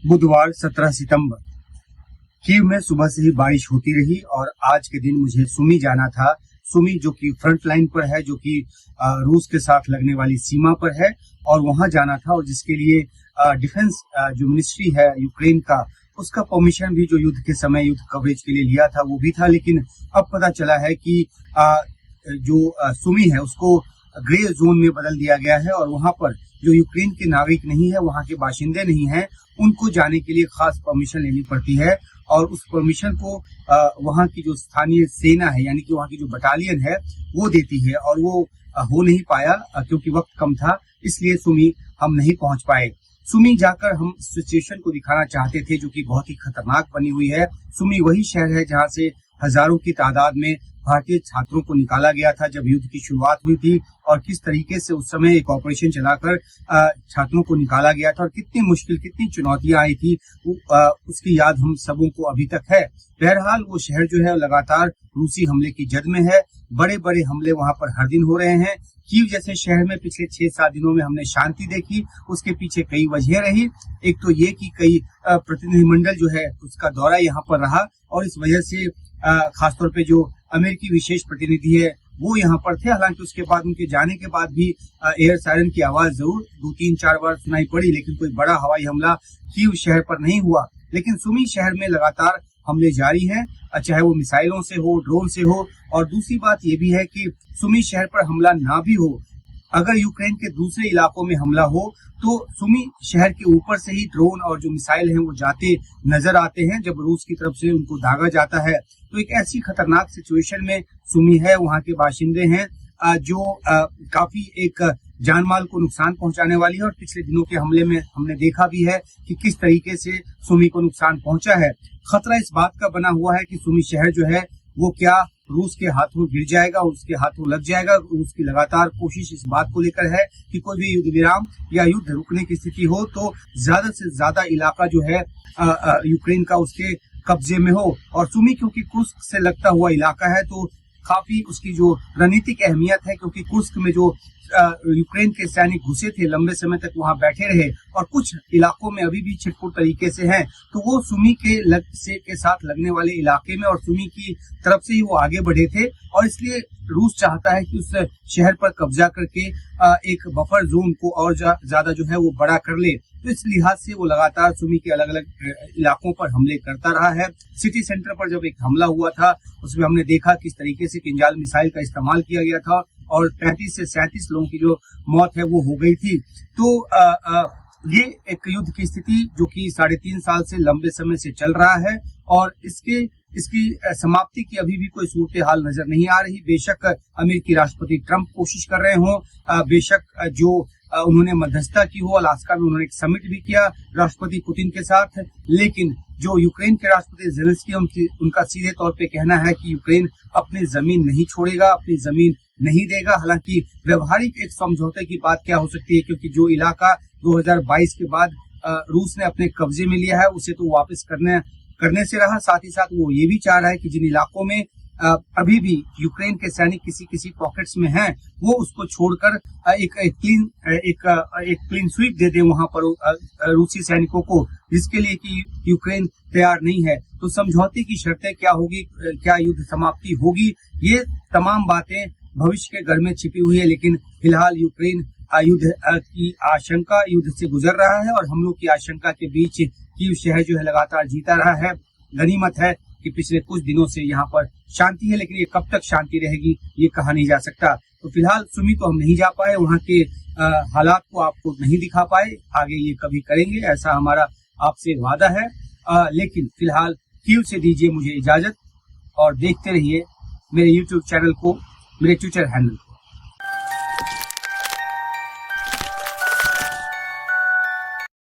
बुधवार 17 सितंबर कीव में सुबह से ही बारिश होती रही और आज के दिन मुझे सुमी जाना था। सुमी जो कि फ्रंट लाइन पर है, जो कि रूस के साथ लगने वाली सीमा पर है, और वहां जाना था, और जिसके लिए डिफेंस जो मिनिस्ट्री है यूक्रेन का, उसका परमिशन भी जो युद्ध के समय युद्ध कवरेज के लिए लिया था वो भी था। लेकिन अब पता चला है कि जो सुमी है उसको ग्रे जोन में बदल दिया गया है, और वहां पर जो यूक्रेन के नागरिक नहीं है, वहां के बाशिंदे नहीं है, उनको जाने के लिए खास परमिशन लेनी पड़ती है। और उस परमिशन को वहां की जो स्थानीय सेना है, यानी कि वहां की जो बटालियन है, वो देती है, और वो हो नहीं पाया क्योंकि वक्त कम था, इसलिए सुमी हम नहीं पहुंच पाए। सुमी जाकर हम सिचुएशन को दिखाना चाहते थे जो कि बहुत ही खतरनाक बनी हुई है। सुमी वही शहर है जहां से हजारों की तादाद में भारतीय छात्रों को निकाला गया था जब युद्ध की शुरुआत हुई थी, और किस तरीके से उस समय एक ऑपरेशन चलाकर छात्रों को निकाला गया था, और कितनी मुश्किल, कितनी चुनौतियां आई थी, उसकी याद हम सबों को अभी तक है। बहरहाल वो शहर जो है लगातार रूसी हमले की जद में है। बड़े बड़े हमले वहां पर हर दिन हो रहे हैं। कीव जैसे शहर में पिछले 6-7 दिनों में हमने शांति देखी, उसके पीछे कई वजह रही। एक तो ये कि कई प्रतिनिधिमंडल जो है उसका दौरा यहाँ पर रहा, और इस वजह से खासतौर पे जो अमेरिकी विशेष प्रतिनिधि है वो यहाँ पर थे। हालांकि उसके बाद, उनके जाने के बाद भी एयर सायरन की आवाज जरूर 2-3-4 बार सुनाई पड़ी, लेकिन कोई बड़ा हवाई हमला कीव शहर पर नहीं हुआ। लेकिन सुमी शहर में लगातार हमले जारी हैं, चाहे वो मिसाइलों से हो, ड्रोन से हो। और दूसरी बात ये भी है कि सुमी शहर पर हमला ना भी हो, अगर यूक्रेन के दूसरे इलाकों में हमला हो तो सुमी शहर के ऊपर से ही ड्रोन और जो मिसाइल हैं वो जाते नजर आते हैं जब रूस की तरफ से उनको दागा जाता है। तो एक ऐसी खतरनाक सिचुएशन में सुमी है, वहां के बाशिंदे हैं जो काफी एक जान माल को नुकसान पहुंचाने वाली है। और पिछले दिनों के हमले में हमने देखा भी है कि किस तरीके से सुमी को नुकसान पहुंचा है। खतरा इस बात का बना हुआ है कि सुमी शहर जो है वो क्या रूस के हाथों गिर जाएगा, उसके हाथों लग जाएगा। उसकी लगातार कोशिश इस बात को लेकर है कि कोई भी युद्ध विराम या युद्ध रुकने की स्थिति हो तो ज्यादा से ज्यादा इलाका जो है यूक्रेन का उसके कब्जे में हो। और सुमी क्योंकि कुर्स्क से लगता हुआ इलाका है तो काफी उसकी जो रणनीतिक अहमियत है, क्योंकि कुर्स्क में जो यूक्रेन के सैनिक घुसे थे, लंबे समय तक वहां बैठे रहे, और कुछ इलाकों में अभी भी छिटपुट तरीके से हैं, तो वो सुमी के साथ लगने वाले इलाके में और सुमी की तरफ से ही वो आगे बढ़े थे। और इसलिए रूस चाहता है कि उस शहर पर कब्जा करके एक बफर जोन को और ज्यादा जो है वो बड़ा कर ले। तो इस लिहाज से वो लगातार सुमी के अलग अलग इलाकों पर हमले करता रहा है। सिटी सेंटर पर जब एक हमला हुआ था उसमें हमने देखा किस तरीके से किंजाल मिसाइल का इस्तेमाल किया गया था, और 35 से 37 लोगों की जो मौत है वो हो गई थी। तो ये एक युद्ध की स्थिति जो कि 3.5 साल से लंबे समय से चल रहा है, और इसकी समाप्ति की अभी भी कोई सूरत हाल नजर नहीं आ रही। बेशक अमेरिकी राष्ट्रपति ट्रंप कोशिश कर रहे हों, बेशक जो उन्होंने मध्यस्थता की हो, अलास्का में उन्होंने एक समिट भी किया राष्ट्रपति पुतिन के साथ, लेकिन जो यूक्रेन के राष्ट्रपति ज़ेलेंस्की उनका सीधे तौर पे कहना है कि यूक्रेन अपनी जमीन नहीं छोड़ेगा, अपनी जमीन नहीं देगा। हालांकि व्यवहारिक एक समझौते की बात क्या हो सकती है, क्योंकि जो इलाका 2022 के बाद रूस ने अपने कब्जे में लिया है उसे तो वापस करने से रहा, साथ ही साथ वो ये भी चाह रहा है कि जिन इलाकों में अभी भी यूक्रेन के सैनिक किसी पॉकेट्स में हैं, वो उसको छोड़कर एक क्लीन स्वीप दे दे वहां पर रूसी सैनिकों को, जिसके लिए कि यूक्रेन तैयार नहीं है। तो समझौते की शर्तें क्या होगी, क्या युद्ध समाप्ति होगी, ये तमाम बातें भविष्य के घर में छिपी हुई है। लेकिन फिलहाल यूक्रेन युद्ध की आशंका, युद्ध से गुजर रहा है, और हम लोग की आशंका के बीच कीव शहर जो है लगातार जीता रहा है। गनीमत है कि पिछले कुछ दिनों से यहाँ पर शांति है, लेकिन ये कब तक शांति रहेगी ये कहा नहीं जा सकता। तो फिलहाल सुमी तो हम नहीं जा पाए, वहाँ के हालात को आपको नहीं दिखा पाए, आगे ये कभी करेंगे ऐसा हमारा आपसे वादा है। लेकिन फिलहाल कीव से दीजिए मुझे इजाजत, और देखते रहिए मेरे YouTube चैनल को, मेरे ट्विटर हैंडल।